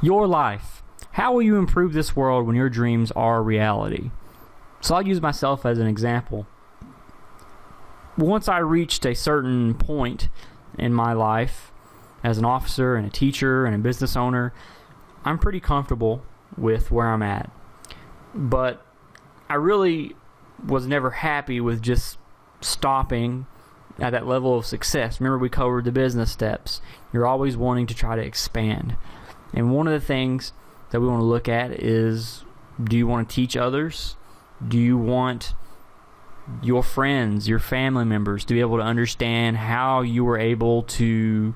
Your life. How will you improve this world when your dreams are reality? So I'll use myself as an example. Once I reached a certain point in my life as an officer and a teacher and a business owner, I'm pretty comfortable with where I'm at. But I really was never happy with just stopping at that level of success. Remember, we covered the business steps. You're always wanting to try to expand. And one of the things that we want to look at is, do you want to teach others? Do you want your friends, your family members to be able to understand how you were able to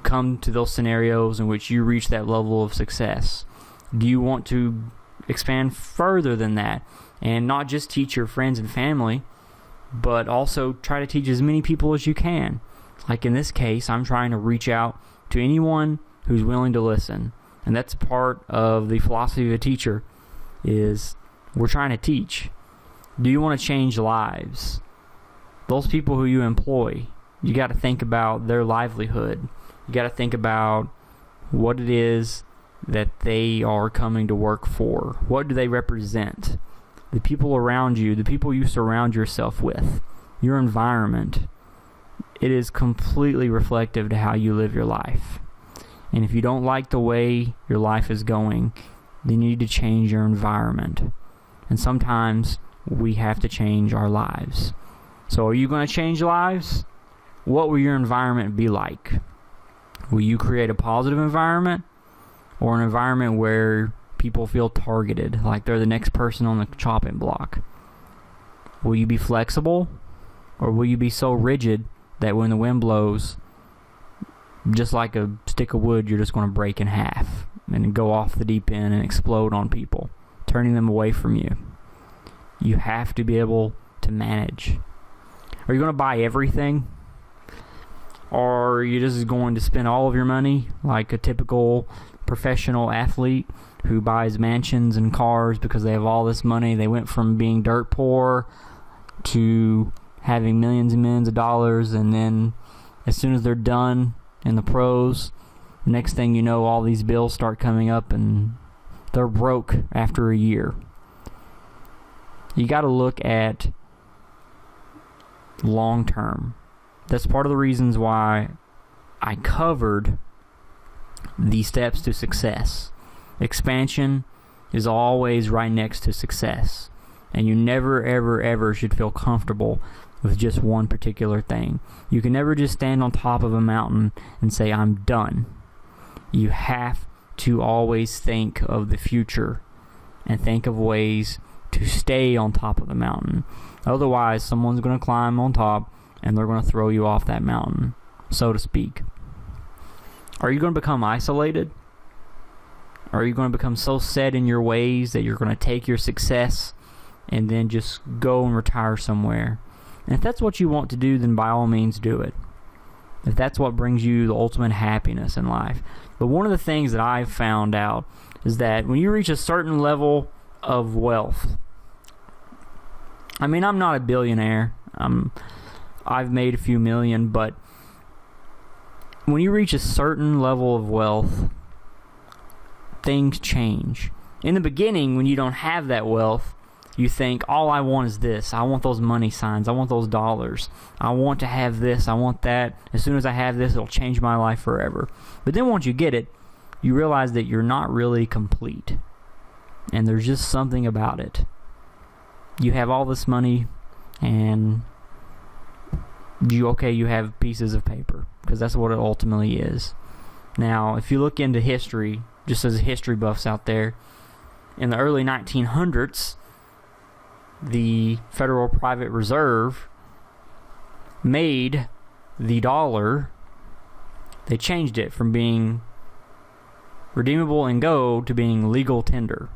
come to those scenarios in which you reach that level of success? Do you want to expand further than that and not just teach your friends and family, but also try to teach as many people as you can? Like in this case, I'm trying to reach out to anyone who's willing to listen. And that's part of the philosophy of a teacher, is we're trying to teach. Do you want to change lives? Those people who you employ, you got to think about their livelihood. You got to think about what it is that they are coming to work for. What do they represent? The people around you, the people you surround yourself with, your environment, it is completely reflective to how you live your life. And if you don't like the way your life is going, then you need to change your environment. And sometimes we have to change our lives. So are you going to change lives? What will your environment be like? Will you create a positive environment, or an environment where people feel targeted, like they're the next person on the chopping block? Will you be flexible, or will you be so rigid that when the wind blows, just like a stick of wood, you're just going to break in half and go off the deep end and explode on people, turning them away from you? You have to be able to manage. Are you going to buy everything? Or are you just going to spend all of your money like a typical professional athlete who buys mansions and cars because they have all this money? They went from being dirt poor to having millions and millions of dollars, and then as soon as they're done in the pros, the next thing you know, all these bills start coming up and they're broke after a year. You got to look at long term. That's part of the reasons why I covered the steps to success. Expansion is always right next to success. And you never, ever, ever should feel comfortable with just one particular thing. You can never just stand on top of a mountain and say, I'm done. You have to always think of the future and think of ways to stay on top of the mountain. Otherwise, someone's going to climb on top and they're going to throw you off that mountain, so to speak. Are you going to become isolated? Are you going to become so set in your ways that you're going to take your success and then just go and retire somewhere? And if that's what you want to do, then by all means do it. If that's what brings you the ultimate happiness in life. But one of the things that I've found out is that when you reach a certain level of wealth, I mean, I'm not a billionaire. I've made a few million, but when you reach a certain level of wealth, things change. In the beginning, when you don't have that wealth, you think, all I want is this. I want those money signs. I want those dollars. I want to have this. I want that. As soon as I have this, it'll change my life forever. But then once you get it, you realize that you're not really complete. And there's just something about it. You have all this money, and you have pieces of paper, because that's what it ultimately is. Now, if you look into history, just as history buffs out there, in the early 1900s, the Federal Private Reserve made the dollar, they changed it from being redeemable in gold to being legal tender.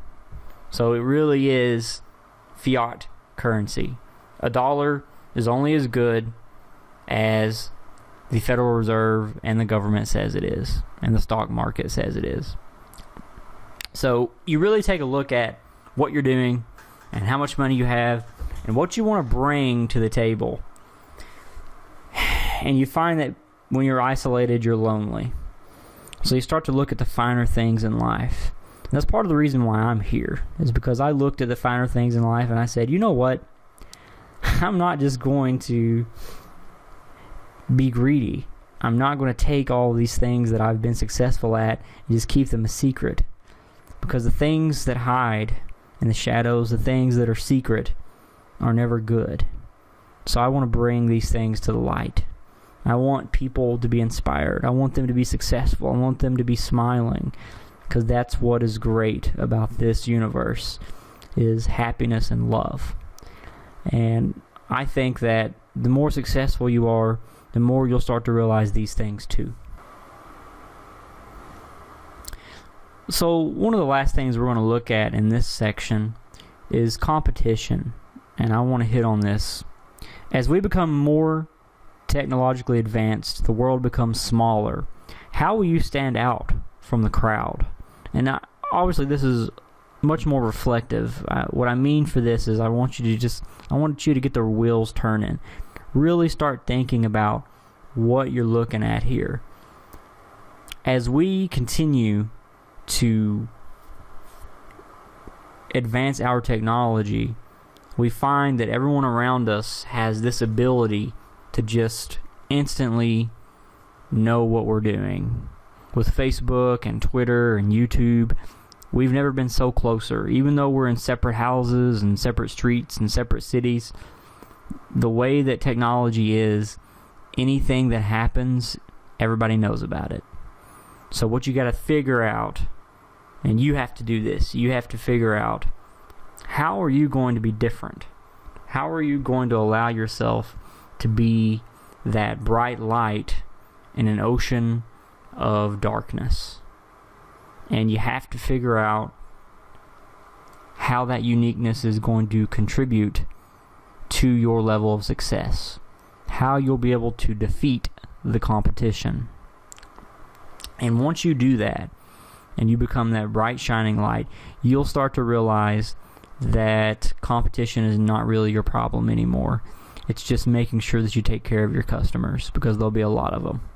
So it really is fiat currency. A dollar is only as good as the Federal Reserve and the government says it is, and the stock market says it is. So you really take a look at what you're doing and how much money you have and what you want to bring to the table. And you find that when you're isolated, you're lonely. So you start to look at the finer things in life. And that's part of the reason why I'm here, is because I looked at the finer things in life and I said, you know what? I'm not just going to be greedy. I'm not going to take all these things that I've been successful at and just keep them a secret. Because the things that hide in the shadows, the things that are secret, are never good. So I want to bring these things to the light. I want people to be inspired. I want them to be successful. I want them to be smiling. Because that's what is great about this universe, is happiness and love. And I think that the more successful you are, the more you'll start to realize these things too. So one of the last things we're going to look at in this section is competition. And I want to hit on this. As we become more technologically advanced, the world becomes smaller. How will you stand out from the crowd? And obviously this is much more reflective. What I mean for this is I want you to get the wheels turning. Really start thinking about what you're looking at here. As we continue to advance our technology, we find that everyone around us has this ability to just instantly know what we're doing. With Facebook and Twitter and YouTube, we've never been so closer. Even though we're in separate houses and separate streets and separate cities, the way that technology is, anything that happens, everybody knows about it. So what you got to figure out, and you have to do this, you have to figure out, how are you going to be different? How are you going to allow yourself to be that bright light in an ocean of darkness? And you have to figure out how that uniqueness is going to contribute to your level of success. How you'll be able to defeat the competition. And once you do that, and you become that bright shining light, you'll start to realize that competition is not really your problem anymore. It's just making sure that you take care of your customers, because there'll be a lot of them.